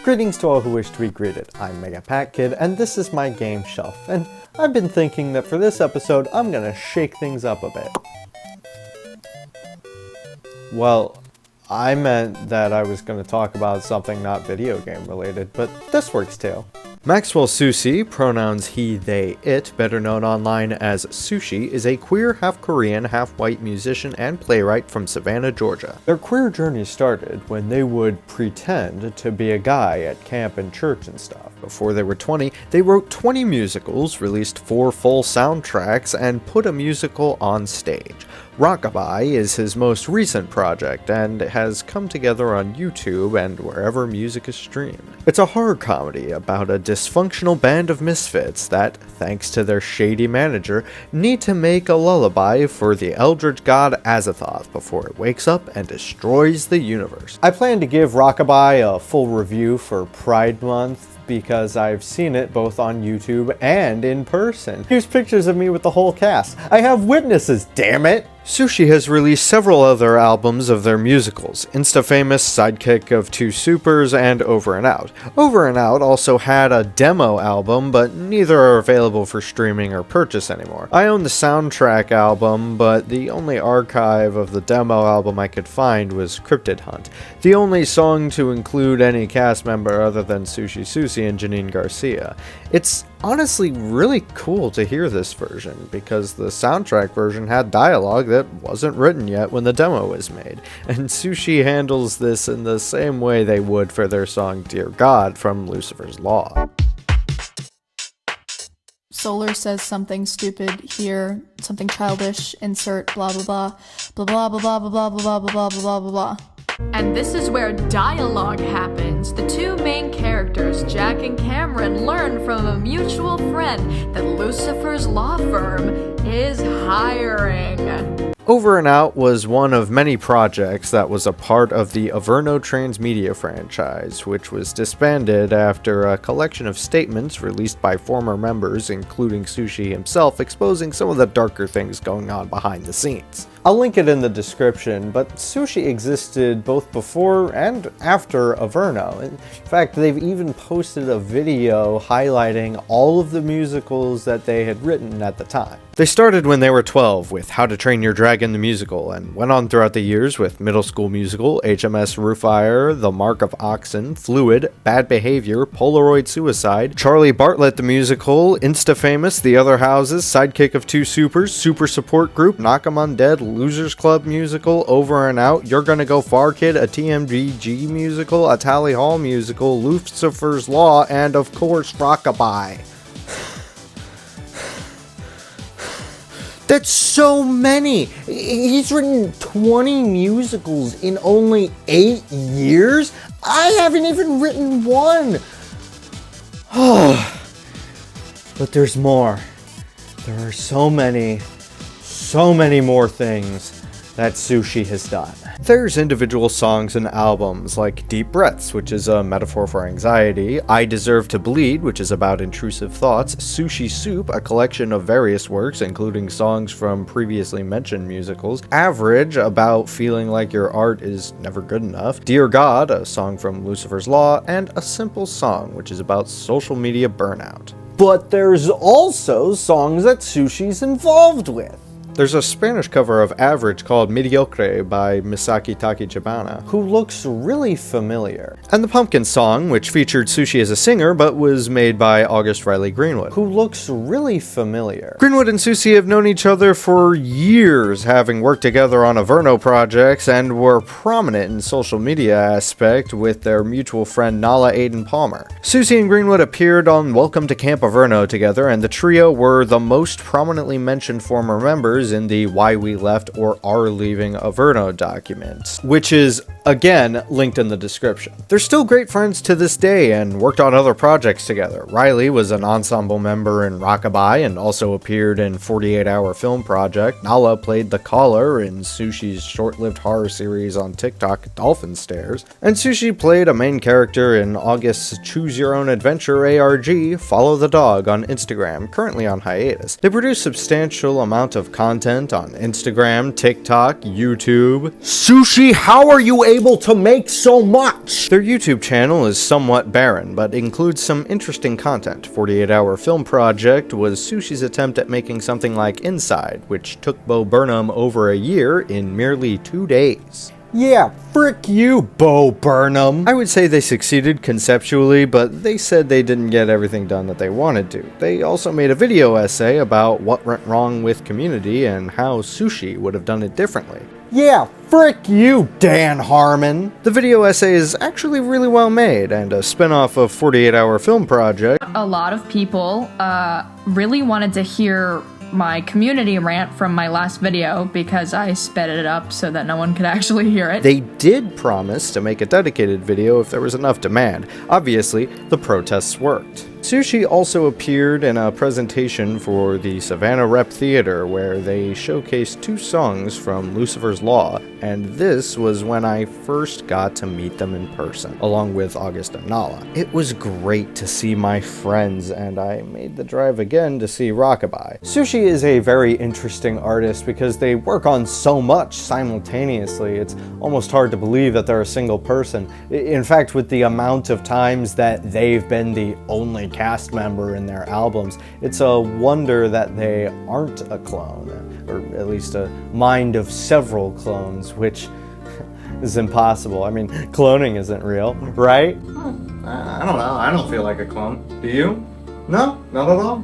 Greetings to all who wish to be greeted. I'm MegaPacKid, and this is my game shelf, and I've been thinking that for this episode, I'm gonna shake things up a bit. Well, I meant that I was gonna talk about something not video game related, but this works too. Maxwell Soucy, pronouns he, they, it, better known online as Sushi, is a queer, half-Korean, half-white musician and playwright from Savannah, Georgia. Their queer journey started when they would pretend to be a guy at camp and church and stuff. Before they were 20, they wrote 20 musicals, released 4 full soundtracks, and put a musical on stage. Rockabye is his most recent project, and has come together on YouTube and wherever music is streamed. It's a horror comedy about a dysfunctional band of misfits that, thanks to their shady manager, need to make a lullaby for the eldritch god Azathoth before it wakes up and destroys the universe. I plan to give Rockabye a full review for Pride Month, because I've seen it both on YouTube and in person. Here's pictures of me with the whole cast. I have witnesses, damn it! Sushi has released several other albums of their musicals, Insta-famous, Sidekick of Two Supers, and Over and Out. Over and Out also had a demo album, but neither are available for streaming or purchase anymore. I own the soundtrack album, but the only archive of the demo album I could find was Cryptid Hunt, the only song to include any cast member other than Sushi Soucy and Janine Garcia. It's honestly really cool to hear this version, because the soundtrack version had dialogue that wasn't written yet when the demo was made, and Sushi handles this in the same way they would for their song Dear God from Lucifer's Law. Solar says something stupid here, something childish, insert blah blah blah, blah blah blah blah blah blah blah blah blah blah blah blah. And this is where dialogue happens. The two main characters, Jack and Cameron, learn from a mutual friend that Lucifer's law firm is hiring. Over and Out was one of many projects that was a part of the Averno Transmedia franchise, which was disbanded after a collection of statements released by former members, including Sushi himself, exposing some of the darker things going on behind the scenes. I'll link it in the description, but Sushi existed both before and after Averno. In fact, they've even posted a video highlighting all of the musicals that they had written at the time. They started when they were 12 with How to Train Your Dragon the Musical, and went on throughout the years with Middle School Musical, HMS Rooffire, The Mark of Oxen, Fluid, Bad Behavior, Polaroid Suicide, Charlie Bartlett the Musical, Insta-famous, The Other Houses, Sidekick of Two Supers, Super Support Group, Knock 'em Undead, Losers Club Musical, Over and Out, You're Gonna Go Far Kid, a TMGG musical, a Tally Hall musical, Lucifer's Law, and of course Rockabye. That's so many! He's written 20 musicals in only 8 years? I haven't even written one! But there's more. There are so many more things that Sushi has done. There's individual songs and albums like Deep Breaths, which is a metaphor for anxiety, I Deserve to Bleed, which is about intrusive thoughts, Sushi Soup, a collection of various works including songs from previously mentioned musicals, Average, about feeling like your art is never good enough, Dear God, a song from Lucifer's Law, and A Simple Song, which is about social media burnout. But there's also songs that Sushi's involved with. There's a Spanish cover of Average called Mediocre by Misaki Takijibana, who looks really familiar. And the Pumpkin Song, which featured Sushi as a singer, but was made by August Riley Greenwood, who looks really familiar. Greenwood and Sushi have known each other for years, having worked together on Averno projects, and were prominent in social media aspect with their mutual friend Nala Aiden Palmer. Sushi and Greenwood appeared on Welcome to Camp Averno together, and the trio were the most prominently mentioned former members in the Why We Left or Are Leaving Averno document, which is, again, linked in the description. They're still great friends to this day and worked on other projects together. Riley was an ensemble member in Rockabye and also appeared in 48 Hour Film Project. Nala played the caller in Sushi's short-lived horror series on TikTok, Dolphin Stairs. And Sushi played a main character in August's Choose Your Own Adventure ARG, Follow the Dog on Instagram, currently on hiatus. They produced substantial amount of content content on Instagram, TikTok, YouTube. Sushi, how are you able to make so much? Their YouTube channel is somewhat barren, but includes some interesting content. 48 Hour Film Project was Sushi's attempt at making something like Inside, which took Bo Burnham over a year in merely 2 days. Yeah, frick you, Bo Burnham. I would say they succeeded conceptually, but they said they didn't get everything done that they wanted to. They also made a video essay about what went wrong with Community and how Sushi would have done it differently. Yeah, frick you, Dan Harmon. The video essay is actually really well made, and a spin-off of 48 Hour Film Project. A lot of people really wanted to hear my community rant from my last video because I sped it up so that no one could actually hear it. They did promise to make a dedicated video if there was enough demand. Obviously, the protests worked. Sushi also appeared in a presentation for the Savannah Rep Theater where they showcased 2 songs from Lucifer's Law, and this was when I first got to meet them in person, along with August and Nala. It was great to see my friends, and I made the drive again to see Rockabye. Sushi is a very interesting artist because they work on so much simultaneously. It's almost hard to believe that they're a single person. In fact, with the amount of times that they've been the only cast member in their albums, it's a wonder that they aren't a clone, or at least a mind of several clones, which is impossible. I mean, cloning isn't real, right? I don't know. I don't feel like a clone. Do you? No? Not at all?